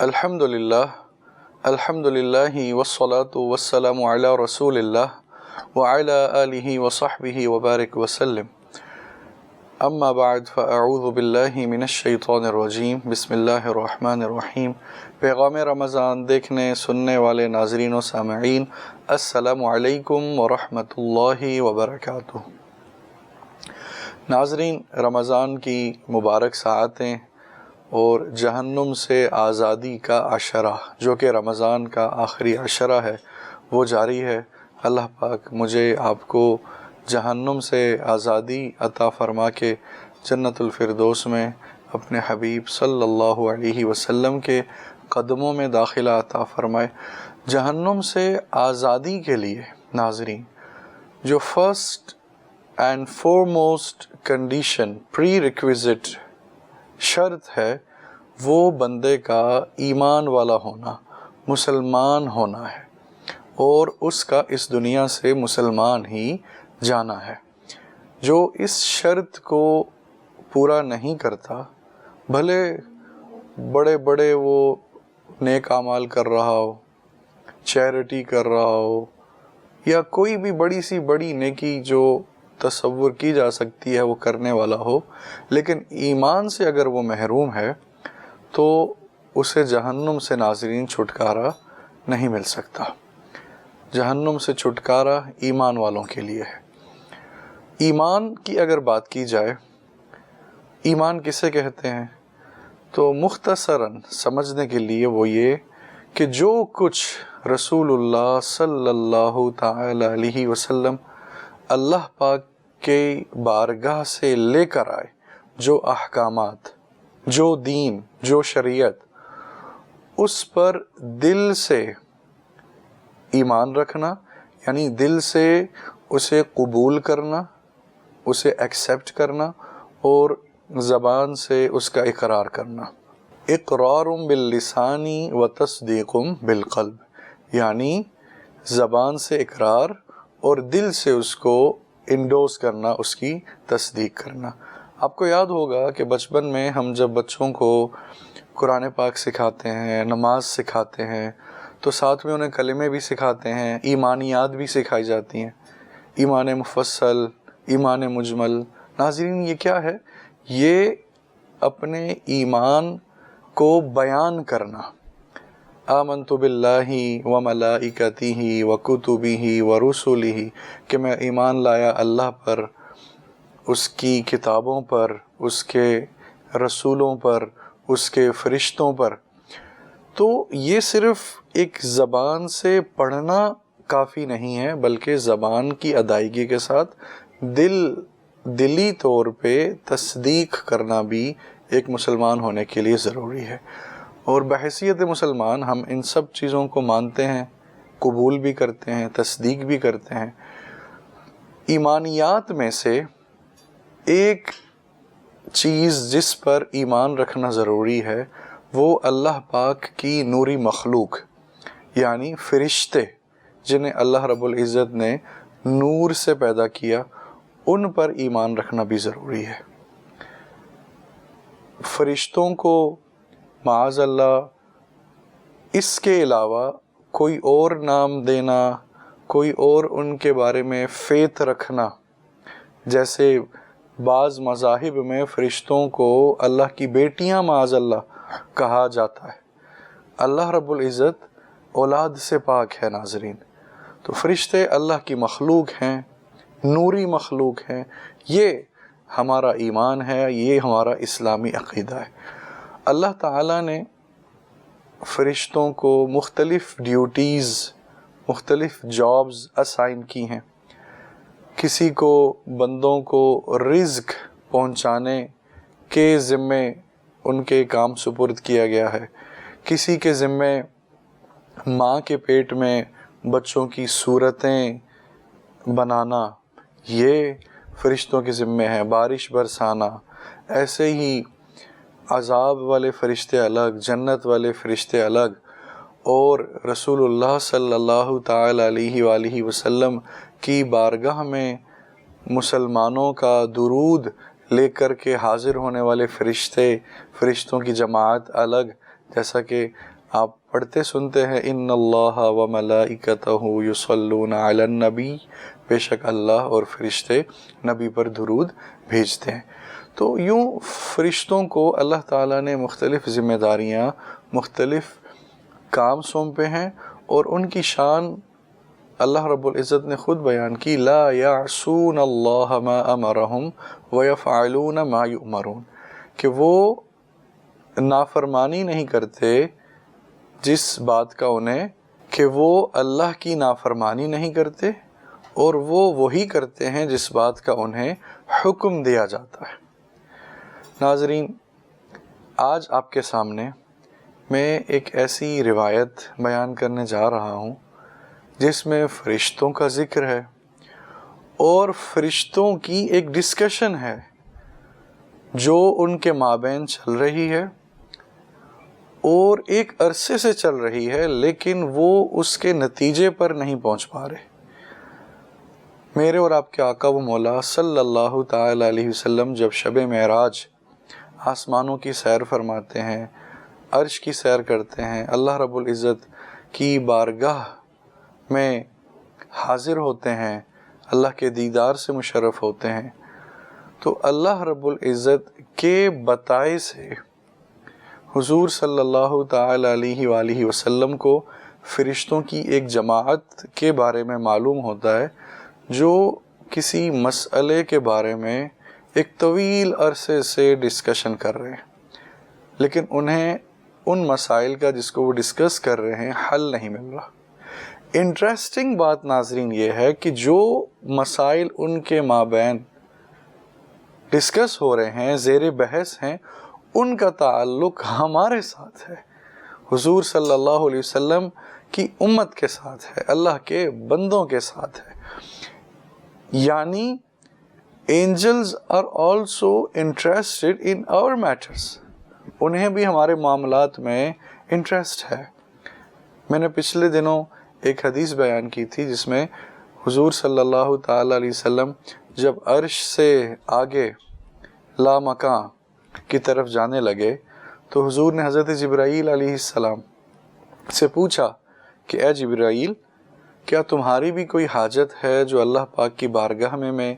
الحمدللہ والصلاة والسلام علی رسول اللہ وعلی آلہ وصحبہ وبارک وسلم اما بعد فاعوذ باللہ من الشیطان الرجیم بسم اللہ الرحمن الرحیم۔ پیغام رمضان دیکھنے سننے والے ناظرین و سامعین، السلام علیکم ورحمۃ اللہ وبرکاتہ۔ ناظرین، رمضان کی مبارک ساعتیں اور جہنم سے آزادی کا عشرہ جو کہ رمضان کا آخری عشرہ ہے وہ جاری ہے۔ اللہ پاک مجھے آپ کو جہنم سے آزادی عطا فرما کے جنت الفردوس میں اپنے حبیب صلی اللہ علیہ وسلم کے قدموں میں داخلہ عطا فرمائے۔ جہنم سے آزادی کے لیے ناظرین جو first and foremost condition, prerequisite شرط ہے، وہ بندے کا ایمان والا ہونا، مسلمان ہونا ہے، اور اس کا اس دنیا سے مسلمان ہی جانا ہے۔ جو اس شرط کو پورا نہیں کرتا، بھلے بڑے بڑے وہ نیک اعمال کر رہا ہو، چیریٹی کر رہا ہو، یا کوئی بھی بڑی سی بڑی نیکی جو تصور کی جا سکتی ہے وہ کرنے والا ہو، لیکن ایمان سے اگر وہ محروم ہے تو اسے جہنم سے ناظرین چھٹکارا نہیں مل سکتا۔ جہنم سے چھٹکارا ایمان والوں کے لیے ہے۔ ایمان کی اگر بات کی جائے، ایمان کسے کہتے ہیں، تو مختصراً سمجھنے کے لیے وہ یہ کہ جو کچھ رسول اللہ صلی اللہ تعالی علیہ وسلم اللہ پاک کے بارگاہ سے لے کر آئے، جو احکامات، جو دین، جو شریعت، اس پر دل سے ایمان رکھنا، یعنی دل سے اسے قبول کرنا، اسے ایکسیپٹ کرنا، اور زبان سے اس کا اقرار کرنا۔ اقرار باللسان و تصدیق بالقلب، یعنی زبان سے اقرار اور دل سے اس کو انڈوس کرنا، اس کی تصدیق کرنا۔ آپ کو یاد ہوگا کہ بچپن میں ہم جب بچوں کو قرآن پاک سکھاتے ہیں، نماز سکھاتے ہیں، تو ساتھ میں انہیں کلمے بھی سکھاتے ہیں، ایمانیات بھی سکھائی جاتی ہیں، ایمان مفصل، ایمان مجمل۔ ناظرین، یہ کیا ہے؟ یہ اپنے ایمان کو بیان کرنا۔ آمنت باللہ و ملائکتہ و کتبہ و رسلہ، کہ میں ایمان لایا اللہ پر، اس کی کتابوں پر، اس کے رسولوں پر، اس کے فرشتوں پر۔ تو یہ صرف ایک زبان سے پڑھنا کافی نہیں ہے، بلکہ زبان کی ادائیگی کے ساتھ دلی طور پہ تصدیق کرنا بھی ایک مسلمان ہونے کے لیے ضروری ہے۔ اور بحیثیت مسلمان ہم ان سب چیزوں کو مانتے ہیں، قبول بھی کرتے ہیں، تصدیق بھی کرتے ہیں۔ ایمانیات میں سے ایک چیز جس پر ایمان رکھنا ضروری ہے وہ اللہ پاک کی نوری مخلوق، یعنی فرشتے جنہیں اللہ رب العزت نے نور سے پیدا کیا، ان پر ایمان رکھنا بھی ضروری ہے۔ فرشتوں کو معاذ اللہ اس کے علاوہ کوئی اور نام دینا، کوئی اور ان کے بارے میں فیتھ رکھنا، جیسے بعض مذاہب میں فرشتوں کو اللہ کی بیٹیاں معاذ اللہ کہا جاتا ہے۔ اللہ رب العزت اولاد سے پاک ہے ناظرین۔ تو فرشتے اللہ کی مخلوق ہیں، نوری مخلوق ہیں۔ یہ ہمارا ایمان ہے، یہ ہمارا اسلامی عقیدہ ہے۔ اللہ تعالیٰ نے فرشتوں کو مختلف ڈیوٹیز، مختلف جابز اسائن کی ہیں۔ کسی کو بندوں کو رزق پہنچانے کے ذمے ان کے کام سپرد کیا گیا ہے، کسی کے ذمے ماں کے پیٹ میں بچوں کی صورتیں بنانا، یہ فرشتوں کے ذمے ہے، بارش برسانا۔ ایسے ہی عذاب والے فرشتے الگ، جنت والے فرشتے الگ، اور رسول اللہ صلی اللہ تعالی علیہ وآلہ وسلم کی بارگاہ میں مسلمانوں کا درود لے کر کے حاضر ہونے والے فرشتوں کی جماعت الگ، جیسا کہ آپ پڑھتے سنتے ہیں ان اللہ و ملائکتہ یصلون علی النبی، بے شک اللہ اور فرشتے نبی پر درود بھیجتے ہیں۔ تو یوں فرشتوں کو اللہ تعالیٰ نے مختلف ذمہ داریاں، مختلف کام سونپے ہیں، اور ان کی شان اللہ رب العزت نے خود بیان کی، لا یعصون اللہ ما امرہم ویفعلون ما یؤمرون، کہ وہ نافرمانی نہیں کرتے جس بات کا انہیں، کہ وہ اللہ کی نافرمانی نہیں کرتے اور وہ وہی کرتے ہیں جس بات کا انہیں حکم دیا جاتا ہے۔ ناظرین، آج آپ کے سامنے میں ایک ایسی روایت بیان کرنے جا رہا ہوں جس میں فرشتوں کا ذکر ہے اور فرشتوں کی ایک ڈسکشن ہے جو ان کے مابین چل رہی ہے اور ایک عرصے سے چل رہی ہے، لیکن وہ اس کے نتیجے پر نہیں پہنچ پا رہے۔ میرے اور آپ کے آقا و مولا صلی اللہ تعالی علیہ وسلم جب شب معراج آسمانوں کی سیر فرماتے ہیں، عرش کی سیر کرتے ہیں، اللہ رب العزت کی بارگاہ میں حاضر ہوتے ہیں، اللہ کے دیدار سے مشرف ہوتے ہیں، تو اللہ رب العزت کے بتائے سے حضور صلی اللہ تعالی علیہ وآلہ وسلم کو فرشتوں کی ایک جماعت کے بارے میں معلوم ہوتا ہے جو کسی مسئلے کے بارے میں ایک طویل عرصے سے ڈسکشن کر رہے ہیں، لیکن انہیں ان مسائل کا جس کو وہ ڈسکس کر رہے ہیں حل نہیں مل رہا۔ انٹرسٹنگ بات ناظرین یہ ہے کہ جو مسائل ان کے مابین ڈسکس ہو رہے ہیں، زیر بحث ہیں، ان کا تعلق ہمارے ساتھ ہے، حضور صلی اللہ علیہ وسلم کی امت کے ساتھ ہے، اللہ کے بندوں کے ساتھ ہے۔ یعنی angels are also interested in our matters، انہیں بھی ہمارے معاملات میں انٹرسٹ ہے۔ میں نے پچھلے دنوں ایک حدیث بیان کی تھی جس میں حضور صلی اللہ تعالی علیہ وسلم جب عرش سے آگے لامکاں کی طرف جانے لگے تو حضور نے حضرت جبرائیل علیہ السلام سے پوچھا کہ اے جبرائیل، کیا تمہاری بھی کوئی حاجت ہے جو اللہ پاک کی بارگاہ میں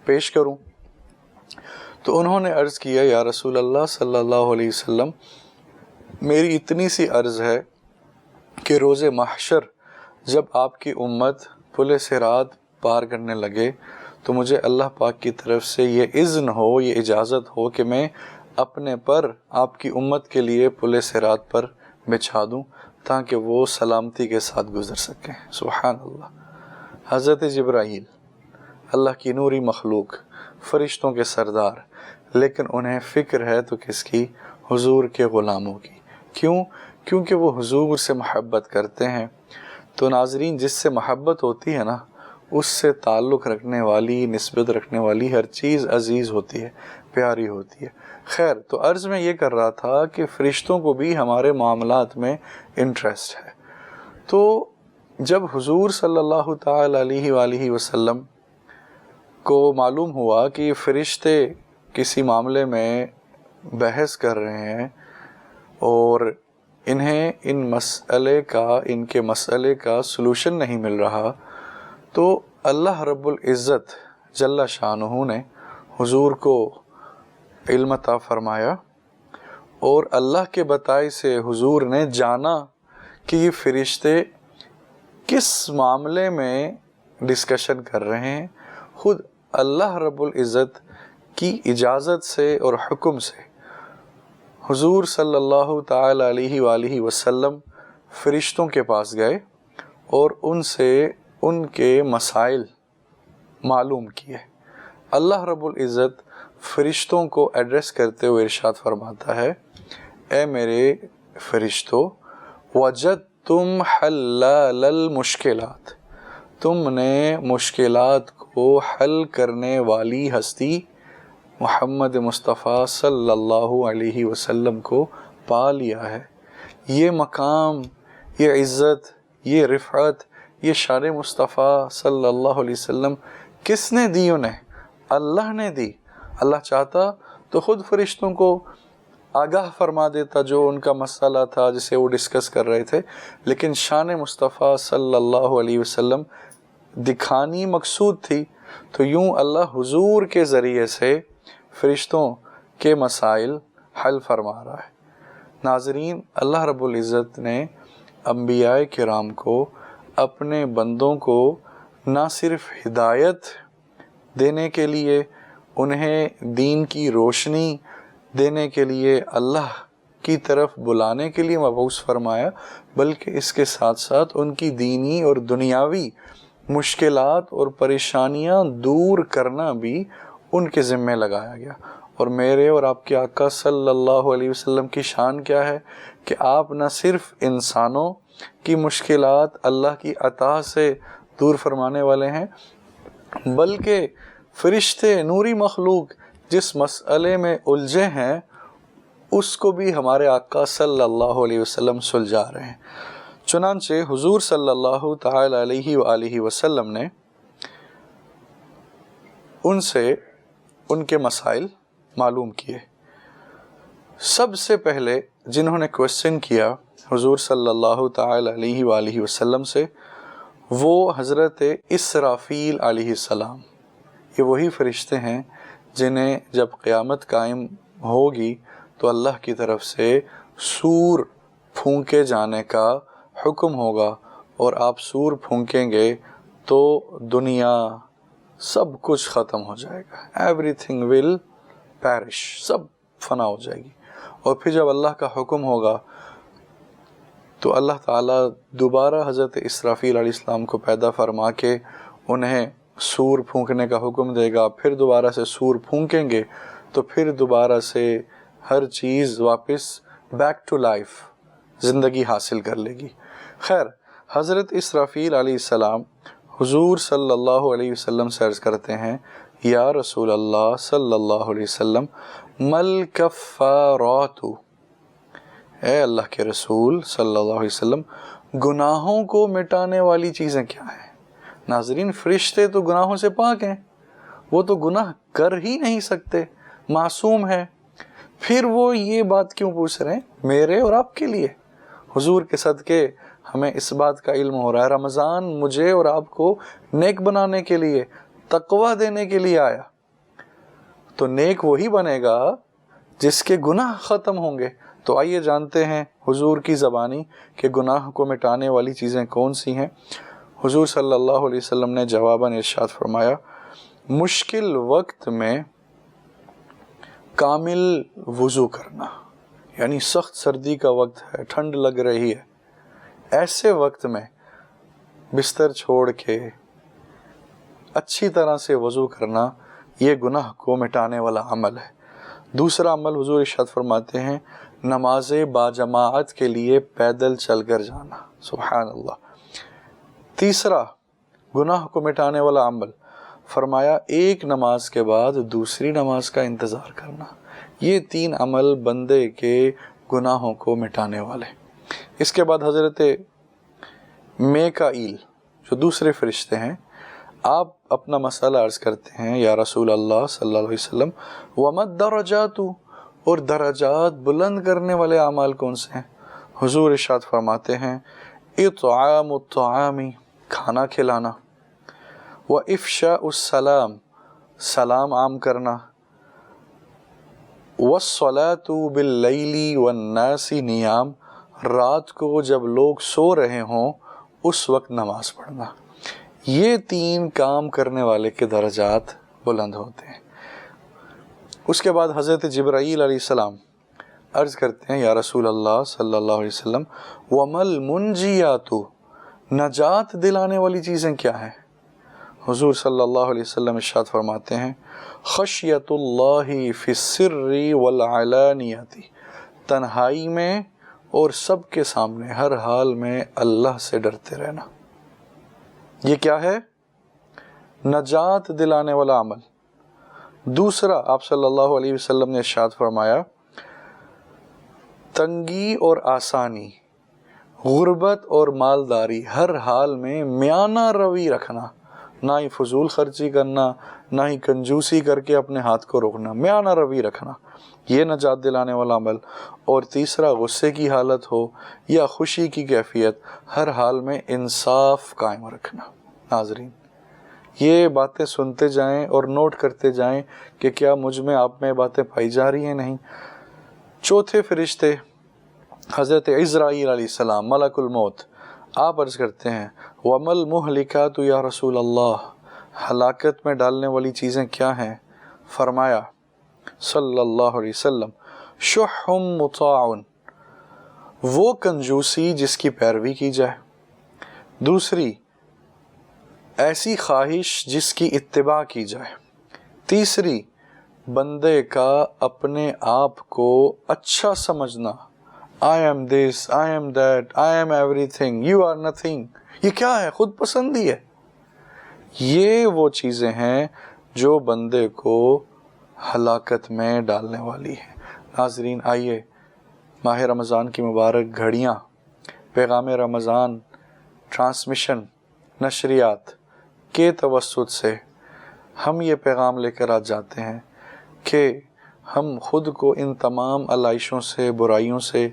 پیش کروں؟ تو انہوں نے عرض کیا، یا رسول اللہ صلی اللہ علیہ وسلم، میری اتنی سی عرض ہے کہ روز محشر جب آپ کی امت پل صراط پار کرنے لگے تو مجھے اللہ پاک کی طرف سے یہ اذن ہو، یہ اجازت ہو کہ میں اپنے پر آپ کی امت کے لیے پل صراط پر بچھا دوں تاکہ وہ سلامتی کے ساتھ گزر سکیں۔ سبحان اللہ۔ حضرت جبرائیل اللہ کی نوری مخلوق، فرشتوں کے سردار، لیکن انہیں فکر ہے تو کس کی؟ حضور کے غلاموں کی۔ کیوں؟ کیونکہ وہ حضور سے محبت کرتے ہیں۔ تو ناظرین، جس سے محبت ہوتی ہے نا، اس سے تعلق رکھنے والی، نسبت رکھنے والی ہر چیز عزیز ہوتی ہے، پیاری ہوتی ہے۔ خیر، تو عرض میں یہ کر رہا تھا کہ فرشتوں کو بھی ہمارے معاملات میں انٹرسٹ ہے۔ تو جب حضور صلی اللہ تعالی علیہ وآلہ وسلم کو معلوم ہوا کہ یہ فرشتے کسی معاملے میں بحث کر رہے ہیں اور انہیں ان کے مسئلے کا سلوشن نہیں مل رہا، تو اللہ رب العزت جل شانہ نے حضور کو علم عطا فرمایا، اور اللہ کے بتائے سے حضور نے جانا کہ یہ فرشتے کس معاملے میں ڈسکشن کر رہے ہیں۔ خود اللہ رب العزت کی اجازت سے اور حکم سے حضور صلی اللہ تعالی علیہ وآلہ وسلم فرشتوں کے پاس گئے اور ان سے ان کے مسائل معلوم کیے۔ اللہ رب العزت فرشتوں کو ایڈریس کرتے ہوئے ارشاد فرماتا ہے، اے میرے فرشتوں، وجدتم حلال المشکلات، تم نے مشکلات کو حل کرنے والی ہستی محمد مصطفیٰ صلی اللہ علیہ وسلم کو پا لیا ہے۔ یہ مقام، یہ عزت، یہ رفعت، یہ شان مصطفیٰ صلی اللہ علیہ وسلم کس نے دی؟ انہیں اللہ نے دی۔ اللہ چاہتا تو خود فرشتوں کو آگاہ فرما دیتا جو ان کا مسئلہ تھا جسے وہ ڈسکس کر رہے تھے، لیکن شان مصطفیٰ صلی اللہ علیہ وسلم دکھانی مقصود تھی، تو یوں اللہ حضور کے ذریعے سے فرشتوں کے مسائل حل فرما رہا ہے۔ ناظرین، اللہ رب العزت نے انبیاء کرام کو، اپنے بندوں کو نہ صرف ہدایت دینے کے لیے، انہیں دین کی روشنی دینے کے لیے، اللہ کی طرف بلانے کے لیے مبعوث فرمایا، بلکہ اس کے ساتھ ساتھ ان کی دینی اور دنیاوی مشکلات اور پریشانیاں دور کرنا بھی ان کے ذمے لگایا گیا۔ اور میرے اور آپ کے آقا صلی اللہ علیہ وسلم کی شان کیا ہے کہ آپ نہ صرف انسانوں کی مشکلات اللہ کی عطا سے دور فرمانے والے ہیں، بلکہ فرشتے، نوری مخلوق جس مسئلے میں الجھے ہیں اس کو بھی ہمارے آقا صلی اللہ علیہ وسلم سلجھا رہے ہیں۔ چنانچہ حضور صلی اللہ تعالی علیہ وآلہ وسلم نے ان سے ان کے مسائل معلوم کیے۔ سب سے پہلے جنہوں نے کوشچن کیا حضور صلی اللہ تعالی علیہ وآلہ وسلم سے، وہ حضرت اسرافیل علیہ السلام۔ یہ وہی فرشتے ہیں جنہیں جب قیامت قائم ہوگی تو اللہ کی طرف سے سور پھونکے جانے کا حکم ہوگا، اور آپ سور پھونکیں گے تو دنیا سب کچھ ختم ہو جائے گا، ایوری تھنگ ول پیرش، سب فنا ہو جائے گی۔ اور پھر جب اللہ کا حکم ہوگا تو اللہ تعالیٰ دوبارہ حضرت اسرافیل علیہ السلام کو پیدا فرما کے انہیں سور پھونکنے کا حکم دے گا، پھر دوبارہ سے سور پھونکیں گے تو پھر دوبارہ سے ہر چیز واپس بیک ٹو لائف، زندگی حاصل کر لے گی۔ خیر، حضرت اسرافیل علیہ السلام حضور صلی اللہ علیہ وسلم سے عرض کرتے ہیں، یا رسول اللہ صلی اللہ علیہ وسلم، مل کفارات، اے اللہ کے رسول صلی اللہ علیہ وسلم، گناہوں کو مٹانے والی چیزیں کیا ہیں؟ ناظرین، فرشتے تو گناہوں سے پاک ہیں، وہ تو گناہ کر ہی نہیں سکتے، معصوم ہیں، پھر وہ یہ بات کیوں پوچھ رہے ہیں میرے اور آپ کے لیے؟ حضور کے صدقے ہمیں اس بات کا علم ہو رہا ہے، رمضان مجھے اور آپ کو نیک بنانے کے لیے، تقوی دینے کے لیے آیا، تو نیک وہی بنے گا جس کے گناہ ختم ہوں گے۔ تو آئیے جانتے ہیں حضور کی زبانی کہ گناہ کو مٹانے والی چیزیں کون سی ہیں۔ حضور صلی اللہ علیہ وسلم نے جواباً ارشاد فرمایا، مشکل وقت میں کامل وضو کرنا، یعنی سخت سردی کا وقت ہے، ٹھنڈ لگ رہی ہے، ایسے وقت میں بستر چھوڑ کے اچھی طرح سے وضو کرنا، یہ گناہ کو مٹانے والا عمل ہے۔ دوسرا عمل حضور ارشاد فرماتے ہیں، نماز باجماعت کے لیے پیدل چل کر جانا، سبحان اللہ۔ تیسرا گناہ کو مٹانے والا عمل، فرمایا ایک نماز کے بعد دوسری نماز کا انتظار کرنا۔ یہ 3 عمل بندے کے گناہوں کو مٹانے والے۔ اس کے بعد حضرت میکائیل جو دوسرے فرشتے ہیں، آپ اپنا مسئلہ عرض کرتے ہیں، یا رسول اللہ صلی اللہ علیہ وسلم، وَمَا الدَّرَجَاتُ، اور درجات بلند کرنے والے اعمال کون سے ہیں؟ حضور ارشاد فرماتے ہیں، اطعام الطعام، کھانا کھلانا، وَإِفْشَاءُ السَّلَامِ، سلام عام کرنا، وَالصَّلَاةُ بِاللَّيْلِ وَالنَّاسِ نِيَامٌ، رات کو جب لوگ سو رہے ہوں اس وقت نماز پڑھنا۔ یہ 3 کام کرنے والے کے درجات بلند ہوتے ہیں۔ اس کے بعد حضرت جبرائیل علیہ السلام عرض کرتے ہیں، یا رسول اللہ صلی اللہ علیہ وسلم، وَمَا الْمُنْجِيَاتُ، نجات دلانے والی چیزیں کیا ہیں؟ حضور صلی اللہ علیہ وسلم ارشاد فرماتے ہیں، خشیت اللہ فی السر والعلانیت، تنہائی میں اور سب کے سامنے ہر حال میں اللہ سے ڈرتے رہنا۔ یہ کیا ہے؟ نجات دلانے والا عمل۔ دوسرا، آپ صلی اللہ علیہ وسلم نے ارشاد فرمایا، تنگی اور آسانی، غربت اور مالداری، ہر حال میں میانہ روی رکھنا، نہ ہی فضول خرچی کرنا، نہ ہی کنجوسی کر کے اپنے ہاتھ کو روکنا، میانہ روی رکھنا۔ یہ نجات دلانے والا عمل، اور تیسرا غصے کی حالت ہو یا خوشی کی کیفیت، ہر حال میں انصاف قائم رکھنا۔ ناظرین، یہ باتیں سنتے جائیں اور نوٹ کرتے جائیں کہ کیا مجھ میں آپ میں باتیں پائی جا رہی ہیں؟ نہیں۔ چوتھے فرشتے حضرت عزرائیل علیہ السلام، ملک الموت، آپ عرض کرتے ہیں وَمَا الْمُهْلِكَاتُ یا رسول اللہ، ہلاکت میں ڈالنے والی چیزیں کیا ہیں؟ فرمایا صلی اللہ علیہ وسلم شح مطاع، وہ کنجوسی جس کی پیروی کی جائے، دوسری ایسی خواہش جس کی اتباع کی جائے، تیسری بندے کا اپنے آپ کو اچھا سمجھنا، I am this, I am that, I am everything, you are nothing، یہ کیا ہے؟ خود پسندی ہے۔ یہ وہ چیزیں ہیں جو بندے کو ہلاکت میں ڈالنے والی ہیں۔ ناظرین، آئیے ماہ رمضان کی مبارک گھڑیاں، پیغام رمضان ٹرانسمیشن نشریات کے توسط سے ہم یہ پیغام لے کر آج جاتے ہیں کہ ہم خود کو ان تمام علائشوں سے، برائیوں سے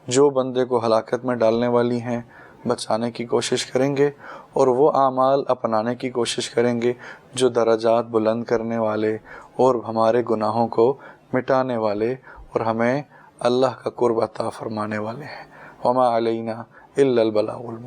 جو بندے کو ہلاکت میں ڈالنے والی ہیں بچانے کی کوشش کریں گے، اور وہ اعمال اپنانے کی کوشش کریں گے جو درجات بلند کرنے والے اور ہمارے گناہوں کو مٹانے والے اور ہمیں اللہ کا قرب عطا فرمانے والے ہیں۔ وما علینا الا البلاغ المبین۔